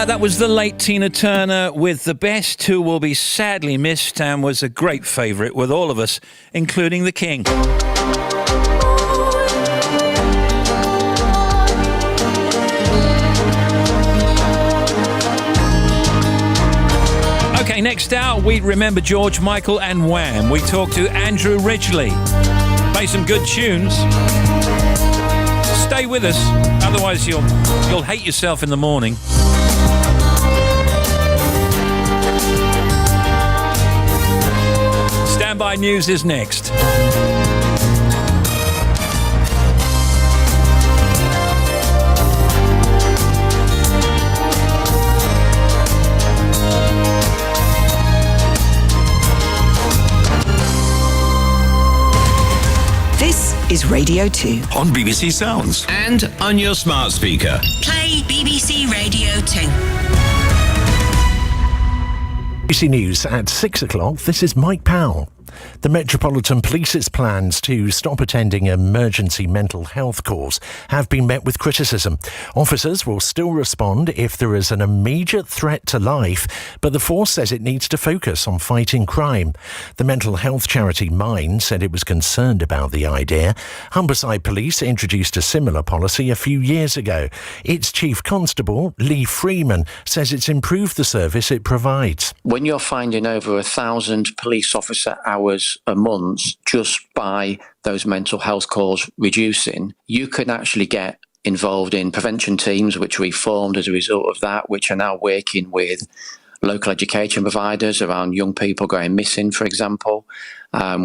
That was the late Tina Turner with The Best, who will be sadly missed and was a great favourite with all of us, including the King. Okay, next out, we remember George Michael and Wham. We talk to Andrew Ridgeley. Play some good tunes. Stay with us, otherwise you'll hate yourself in the morning. Standby News is next. This is Radio 2 on BBC Sounds and on your smart speaker. Play BBC Radio 2. BBC News at 6 o'clock. This is Mike Powell. The Metropolitan Police's plans to stop attending emergency mental health calls have been met with criticism. Officers will still respond if there is an immediate threat to life, but the force says it needs to focus on fighting crime. The mental health charity Mind said it was concerned about the idea. Humberside Police introduced a similar policy a few years ago. Its Chief Constable, Lee Freeman, says it's improved the service it provides. When you're finding over 1,000 police officer hours a month just by those mental health calls reducing, you can actually get involved in prevention teams, which we formed as a result of that, which are now working with local education providers around young people going missing, for example.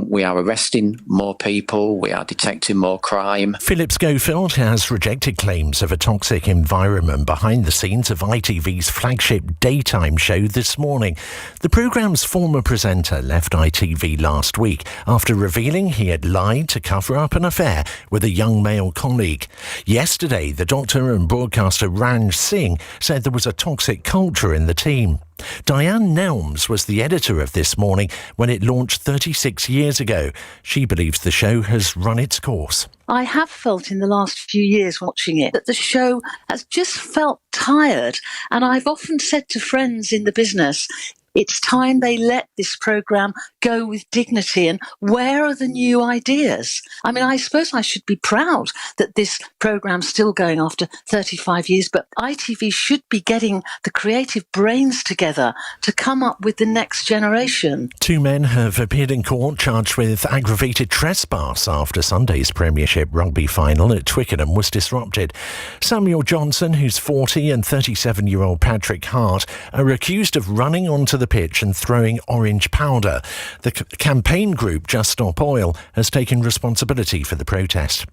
We are arresting more people. We are detecting more crime. Philip Schofield has rejected claims of a toxic environment behind the scenes of ITV's flagship daytime show this morning. The programme's former presenter left ITV last week after revealing he had lied to cover up an affair with a young male colleague. Yesterday, the doctor and broadcaster Ranj Singh said there was a toxic culture in the team. Diane Nelms was the editor of This Morning when it launched 36 years ago. She believes the show has run its course. I have felt in the last few years watching it that the show has just felt tired. And I've often said to friends in the business, it's time they let this programme go with dignity. And where are the new ideas? I mean, I suppose I should be proud that this programme's still going after 35 years, but ITV should be getting the creative brains together to come up with the next generation. Two men have appeared in court charged with aggravated trespass after Sunday's Premiership rugby final at Twickenham was disrupted. Samuel Johnson, who's 40, and 37-year-old Patrick Hart are accused of running onto the pitch and throwing orange powder. The campaign group Just Stop Oil has taken responsibility for the protest.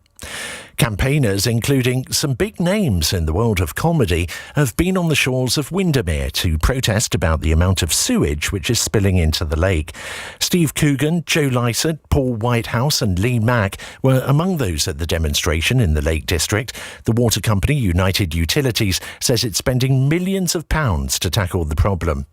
Campaigners, including some big names in the world of comedy, have been on the shores of Windermere to protest about the amount of sewage which is spilling into the lake. Steve Coogan, Joe Lycett, Paul Whitehouse and Lee Mack were among those at the demonstration in the Lake District. The water company United Utilities says it's spending millions of pounds to tackle the problem.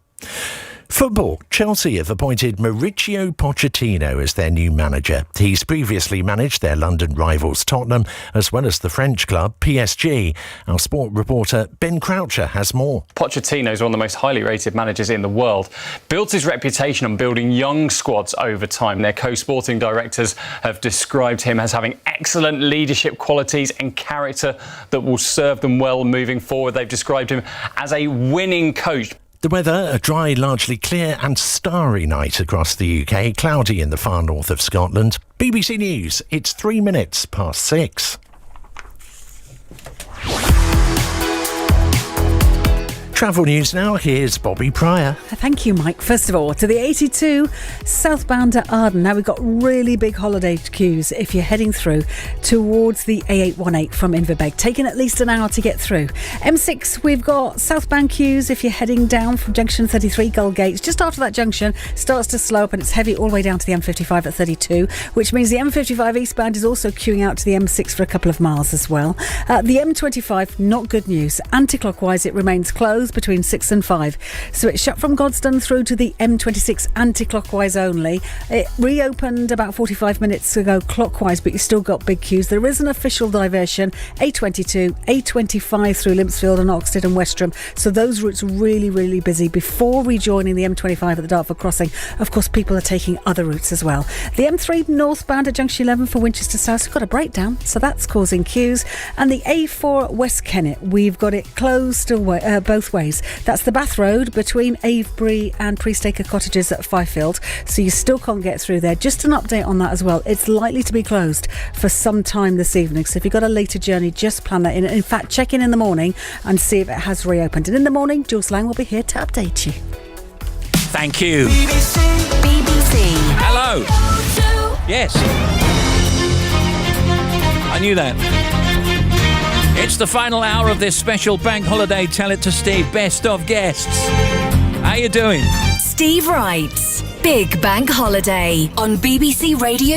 Football. Chelsea have appointed Mauricio Pochettino as their new manager. He's previously managed their London rivals Tottenham, as well as the French club PSG. Our sport reporter Ben Croucher has more. Pochettino is one of the most highly rated managers in the world. Built his reputation on building young squads over time. Their co-sporting directors have described him as having excellent leadership qualities and character that will serve them well moving forward. They've described him as a winning coach. The weather, a dry, largely clear and starry night across the UK, cloudy in the far north of Scotland. BBC News, it's 3 minutes past 6. Travel news now, here's Bobby Pryor. Thank you, Mike. First of all, to the 82 southbound to Arden. Now, we've got really big holiday queues if you're heading through towards the A818 from Inverberg, taking at least an hour to get through. M6, we've got southbound queues if you're heading down from junction 33, Gullgate. Just after that junction, starts to slow up and it's heavy all the way down to the M55 at 32, which means the M55 eastbound is also queuing out to the M6 for a couple of miles as well. The M25, not good news. Anti-clockwise, it remains closed closed between 6 and 5. So it's shut from Godstone through to the M26 anti-clockwise only. It reopened about 45 minutes ago clockwise, but you still got big queues. There is an official diversion, A22, A25 through Limpsfield and Oxted and Westerham. So those routes are really, really busy before rejoining the M25 at the Dartford crossing. Of course, people are taking other routes as well. The M3 northbound at junction 11 for Winchester South has got a breakdown, so that's causing queues. And the A4 West Kennet, we've got it closed both ways. That's the Bath Road between Avebury and Priestacre Cottages at Fifield, so you still can't get through there. Just an update on that as well. It's likely to be closed for some time this evening, so if you've got a later journey, just plan that in. In fact, check in the morning and see if it has reopened. And in the morning, Jules Lang will be here to update you. Thank you. BBC. Hello. Yes. I knew that. It's the final hour of this special bank holiday Tell It to Steve best of guests. How you doing? Steve Wright's Big Bank Holiday on BBC Radio